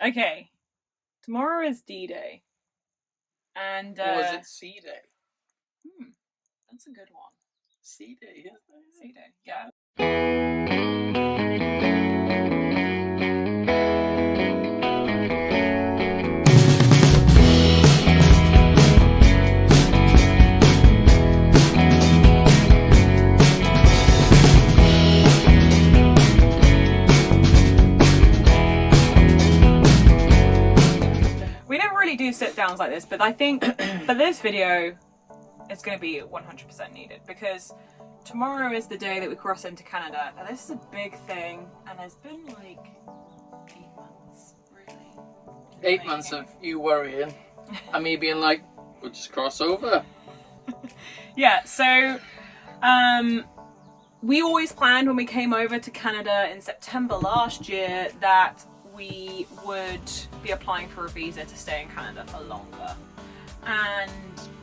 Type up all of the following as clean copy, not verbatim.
Okay. Tomorrow is D-Day. And or is it C-Day? That's a good one. C-Day, yeah. C-Day, yeah. We never really do sit downs like this, but I think for this video, it's going to be 100% needed because tomorrow is the day that we cross into Canada, and this is a big thing, and there's been like 8 months, really. 8 months of you worrying, and me being like, we'll just cross over. Yeah, so we always planned when we came over to Canada in September last year that we would be applying for a visa to stay in Canada for longer, and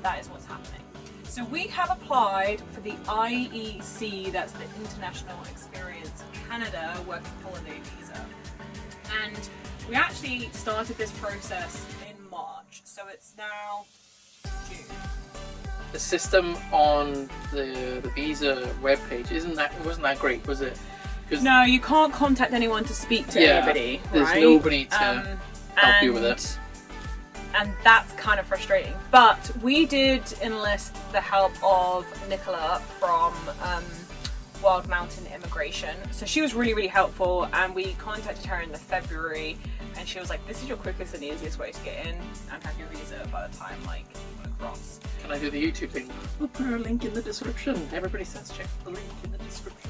that is what's happening. So we have applied for the IEC, that's the International Experience Canada Working Holiday Visa, and we actually started this process in March, so it's now June. The system on the visa webpage wasn't that great, was it? No, you can't contact anyone to speak to anybody. There's right? nobody to help you with it. And that's kind of frustrating. But we did enlist the help of Nicola from Wild Mountain Immigration. So she was really, really helpful, and we contacted her in the February, and she was like, this is your quickest and easiest way to get in and have your visa by the time like you want to cross. Can I do the YouTube thing? We'll put our link in the description. Everybody says check the link in the description.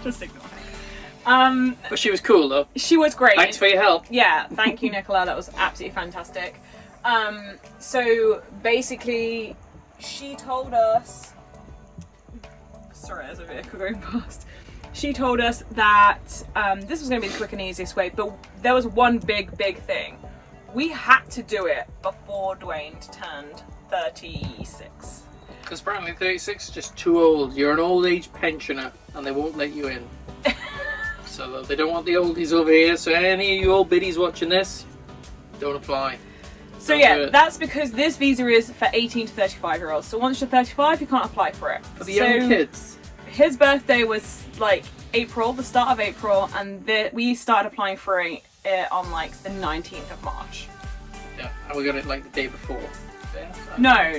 Just ignore her. But she was cool though. She was great. Thanks for your help. Yeah, thank you, Nicola. That was absolutely fantastic. So basically, she told us. Sorry, there's a vehicle going past. She told us that this was going to be the quick and easiest way, but there was one big thing. We had to do it before Dwayne turned 36. Because apparently 36 is just too old. You're an old age pensioner and they won't let you in. So they don't want the oldies over here. So any of you old biddies watching this, don't apply. So yeah, that's because this visa is for 18 to 35 year olds. So once you're 35, you can't apply for it. For the young kids. His birthday was like April, the start of April, and we started applying for it on like the 19th of March. Yeah, and we got it like the day before. No.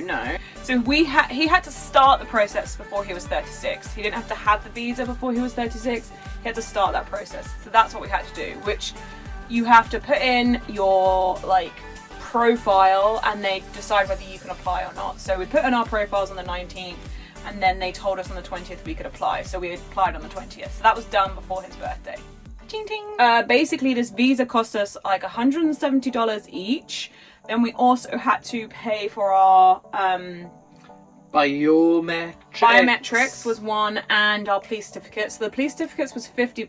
So he had to start the process before he was 36. He didn't have to have the visa before he was 36. He had to start that process. So that's what we had to do, which you have to put in your like profile and they decide whether you can apply or not. So we put in our profiles on the 19th and then they told us on the 20th we could apply. So we applied on the 20th. So that was done before his birthday. Ching ting. Basically this visa cost us like $170 each. Then we also had to pay for our biometrics was one, and our police certificates. So the police certificates was $50.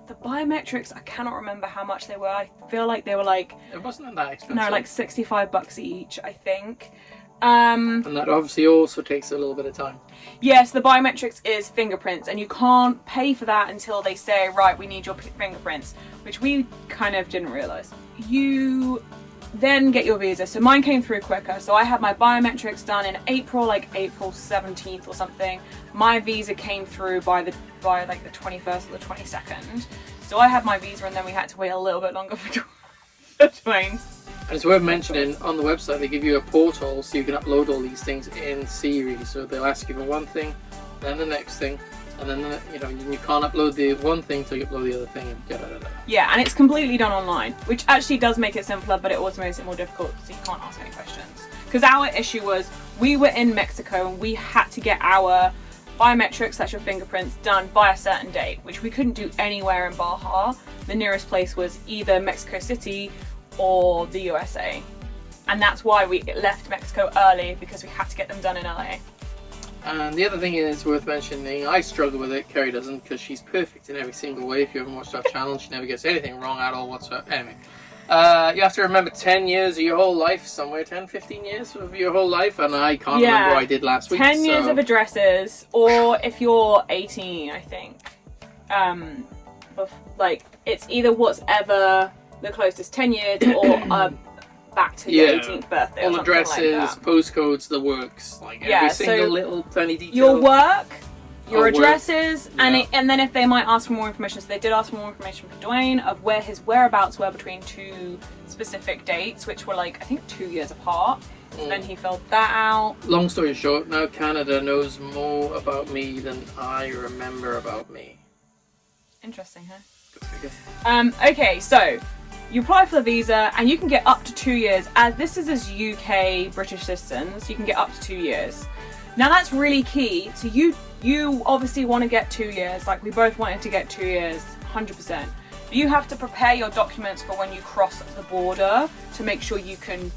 The biometrics, I cannot remember how much they were. I feel like they were like, it wasn't that expensive. No, like $65 each, I think. And that obviously also takes a little bit of time. Yes, the biometrics is fingerprints, and you can't pay for that until they say, right, we need your fingerprints, which we kind of didn't realise. You then get your visa. So mine came through quicker. So I had my biometrics done in April, like April 17th or something. My visa came through by like the 21st or the 22nd. So I had my visa, and then we had to wait a little bit longer for Dwayne's. And it's worth mentioning, on the website they give you a portal so you can upload all these things in Ceri. So they'll ask you for one thing, then the next thing, and then you can't upload the one thing till you upload the other thing. And yeah, and it's completely done online, which actually does make it simpler, but it also makes it more difficult, so you can't ask any questions. Because our issue was, we were in Mexico and we had to get our biometrics, that's your fingerprints, done by a certain date, which we couldn't do anywhere in Baja. The nearest place was either Mexico City or the USA, and that's why we left Mexico early, because we had to get them done in LA. And the other thing is worth mentioning, I struggle with it, Ceri doesn't, because she's perfect in every single way. If you haven't watched our channel, she never gets anything wrong at all whatsoever. Anyway, you have to remember 10 years of your whole life, somewhere 10, 15 years of your whole life, and I can't remember what I did last week. 10 years of addresses, or if you're 18, I think, like it's either whatever the closest 10 years or back to your 18th birthday. All or addresses, like postcodes, the works, like every single little tiny detail. Your work, your addresses, yeah. and then if they might ask for more information, so they did ask for more information from Dwayne of where his whereabouts were between two specific dates, which were like, I think 2 years apart. So then he filled that out. Long story short, now Canada knows more about me than I remember about me. Interesting, huh? Go figure. Okay, so you apply for the visa and you can get up to 2 years. As this is as UK British citizens, you can get up to 2 years. Now that's really key. So you obviously want to get 2 years, like we both wanted to get 2 years, 100%. But you have to prepare your documents for when you cross the border to make sure you can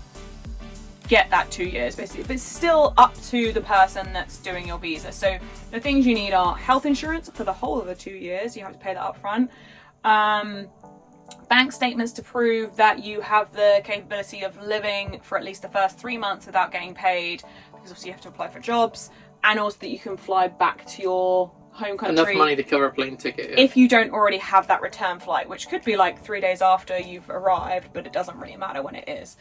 get that 2 years, basically. But it's still up to the person that's doing your visa. So the things you need are health insurance for the whole of the 2 years. You have to pay that up front. Bank statements to prove that you have the capability of living for at least the first 3 months without getting paid, because obviously you have to apply for jobs, and also that you can fly back to your home country. Enough money to cover a plane ticket. Yeah. If you don't already have that return flight, which could be like 3 days after you've arrived, but it doesn't really matter when it is.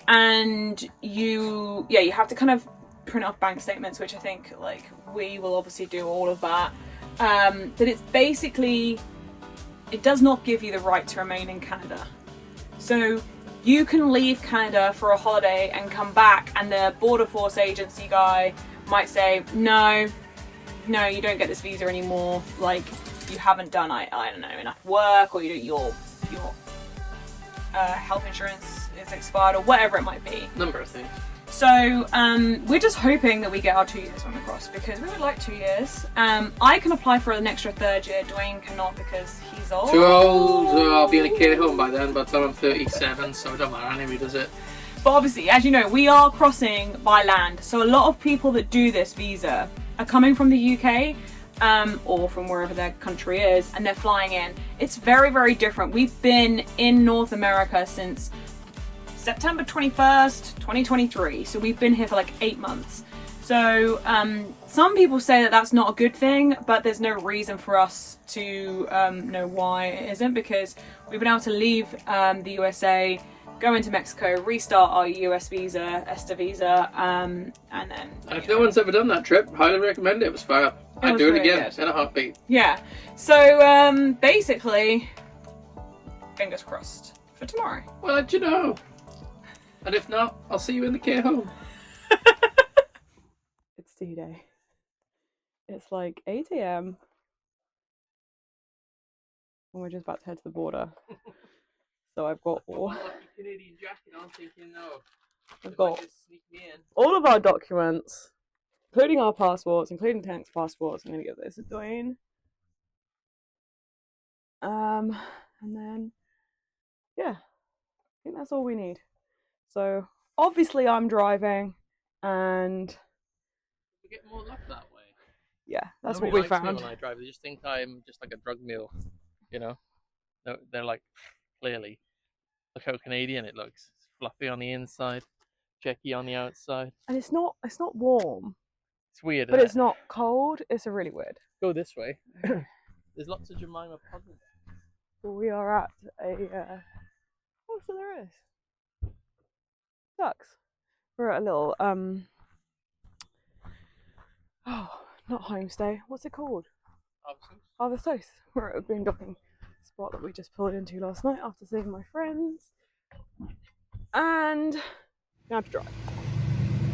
And you have to kind of print off bank statements, which I think like we will obviously do all of that. But it's basically, it does not give you the right to remain in Canada. So you can leave Canada for a holiday and come back, and the Border Force agency guy might say, no, you don't get this visa anymore. Like, you haven't done, I don't know, enough work, or your health insurance is expired, or whatever it might be. Number of things. So we're just hoping that we get our 2 years when we cross, because we would like 2 years. I can apply for an extra third year. Dwayne cannot because he's old. Too old. I'll be in a care home by then. By the time I'm 37, so it don't matter. Anyway, does it? But obviously, as you know, we are crossing by land. So a lot of people that do this visa are coming from the UK or from wherever their country is, and they're flying in. It's very, very different. We've been in North America since September 21st, 2023. So we've been here for like 8 months. So some people say that that's not a good thing, but there's no reason for us to know why it isn't, because we've been able to leave the USA, go into Mexico, restart our US visa, ESTA visa, and then... And if no one's ever done that trip, highly recommend it. It was fab. I'd do it really again good. in a heartbeat. Yeah. So basically, fingers crossed for tomorrow. Well, let you know. And if not, I'll see you in the care home. It's D-Day. It's like 8 a.m. and we're just about to head to the border. So I've got all... I've got a Canadian jacket on, thinking no. I've got all of our documents, including our passports, including Tank's passports. I'm going to give this to Dwayne. And then, yeah, I think that's all we need. So obviously I'm driving, and we get more luck that way. Yeah, that's Nobody what we likes found. me when I drive. They just think I'm just like a drug mule, you know. They're like, clearly, look how Canadian it looks. It's fluffy on the inside, checky on the outside. And it's not warm. It's weird, but isn't it's not cold. It's a really weird. Go this way. There's lots of Jemima puzzles. Well, we are at a oh, so there is ducks. We're at a little oh, not homestay. What's it called? Harvest House. We're at a boondocking spot that we just pulled into last night after saving my friends. And now to drive.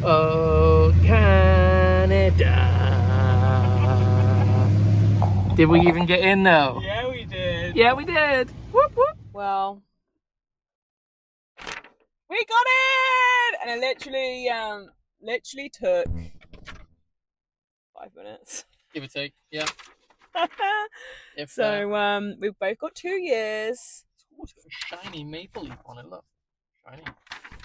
Oh, Canada. Did we even get in though? Yeah, we did. Yeah, we did. Whoop whoop. Well, we got it, and it literally took 5 minutes. Give or take, yeah. So we've both got 2 years. Oh, it's got a shiny maple leaf on it. Look, shiny.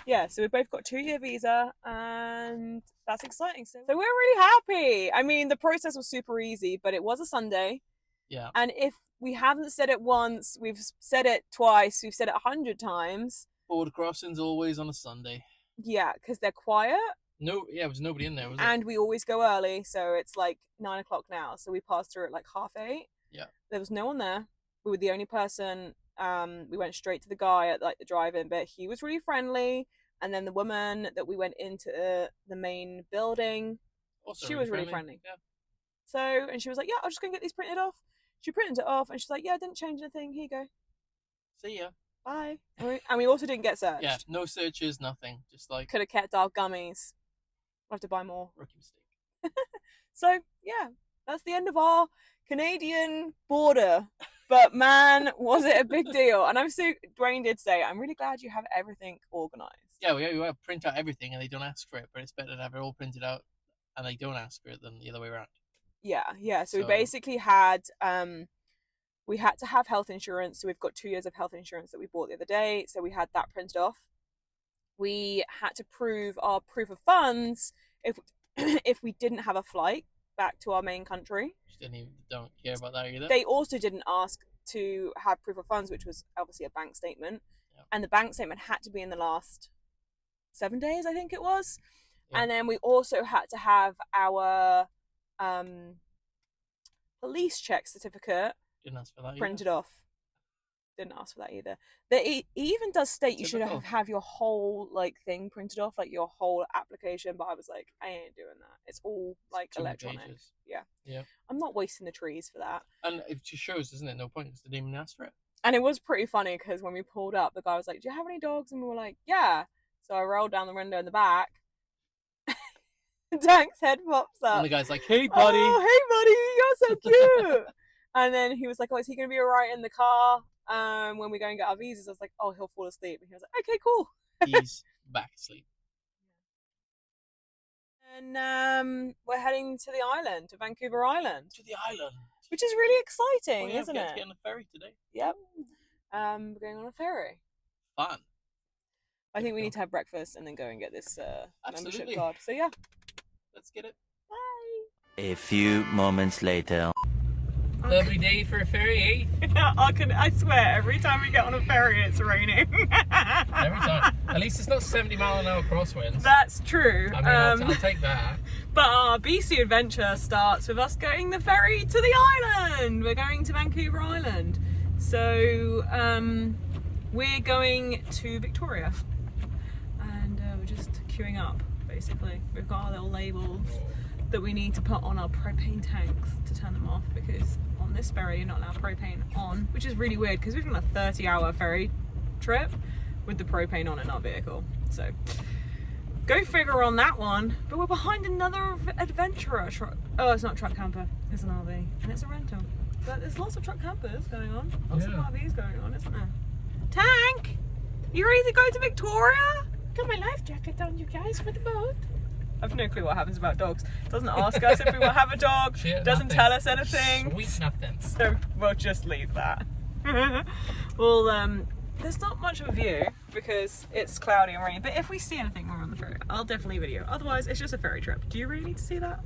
Yeah, so we've both got 2 year visa, and that's exciting. So we're really happy. I mean, the process was super easy, but it was a Sunday. Yeah. And if we haven't said it once, we've said it twice, we've said it 100 times. Border crossings always on a Sunday. Yeah, because they're quiet. No, yeah, there was nobody in there, was there? And we always go early, so it's like 9 o'clock now. So we passed through at like 8:30. Yeah. There was no one there. We were the only person. We went straight to the guy at like the drive-in, but he was really friendly. And then the woman that we went into the main building, Also she was really friendly. Yeah. So, and she was like, yeah, I'll just go and get these printed off. She printed it off and she's like, yeah, I didn't change anything. Here you go. See ya. Bye. And we also didn't get searched. Yeah, no searches, nothing. Just like... Could have kept our gummies. We'll have to buy more. Rookie mistake. So, yeah, that's the end of our Canadian border. But man, was it a big deal. And Dwayne did say, I'm really glad you have everything organised. Yeah, we print out everything and they don't ask for it, but it's better to have it all printed out and they don't ask for it than the other way around. Yeah. So we basically had, we had to have health insurance. So we've got 2 years of health insurance that we bought the other day. So we had that printed off. We had to prove our proof of funds if we didn't have a flight back to our main country. Don't care about that either. They also didn't ask to have proof of funds, which was obviously a bank statement. Yep. And the bank statement had to be in the last 7 days, I think it was. Yep. And then we also had to have our police check certificate Didn't ask for that printed off. Didn't ask for that either. He even does state you should have your whole like thing printed off, like your whole application. But I was like, I ain't doing that. It's all like electronic. Pages. Yeah. I'm not wasting the trees for that. And it just shows, doesn't it? No point because they didn't even ask for it. And it was pretty funny because when we pulled up, the guy was like, "Do you have any dogs?" And we were like, "Yeah." So I rolled down the window in the back. Tank's head pops up. And the guy's like, "Hey, buddy." Oh, hey, buddy. You're so cute. And then he was like, "Oh, is he going to be all right in the car when we go and get our visas?" I was like, "Oh, he'll fall asleep." And he was like, "Okay, cool." He's back asleep. And we're heading to the island, to Vancouver Island. To the island. Which is really exciting, isn't it? We're getting on a ferry today. Yep. We're going on a ferry. Fun. I think we need to have breakfast and then go and get this membership card. So yeah. Let's get it. Bye. A few moments later. Lovely day for a ferry, eh? I swear, every time we get on a ferry, it's raining. Every time. At least it's not 70-mile-an-hour crosswinds. That's true. I mean, I'll take that. But our BC adventure starts with us going the ferry to the island. We're going to Vancouver Island. So we're going to Victoria. And we're just queuing up, basically. We've got our little labels that we need to put on our propane tanks to turn them off, because on this ferry you're not allowed propane on, which is really weird because we've done a 30-hour ferry trip with the propane on in our vehicle. So go figure on that one. But we're behind another adventurer truck. Oh, it's not a truck camper, it's an RV and it's a rental. But there's lots of truck campers going on, lots of RVs going on, isn't there? Tank, you ready to go to Victoria? Got my life jacket on, you guys, for the boat. I've no clue what happens about dogs. Doesn't ask us if we will have a dog. Doesn't tell us anything. Sweet nothing. So we'll just leave that. Well, there's not much of a view because it's cloudy and rainy. But if we see anything while we're on the ferry, I'll definitely video. Otherwise, it's just a ferry trip. Do you really need to see that?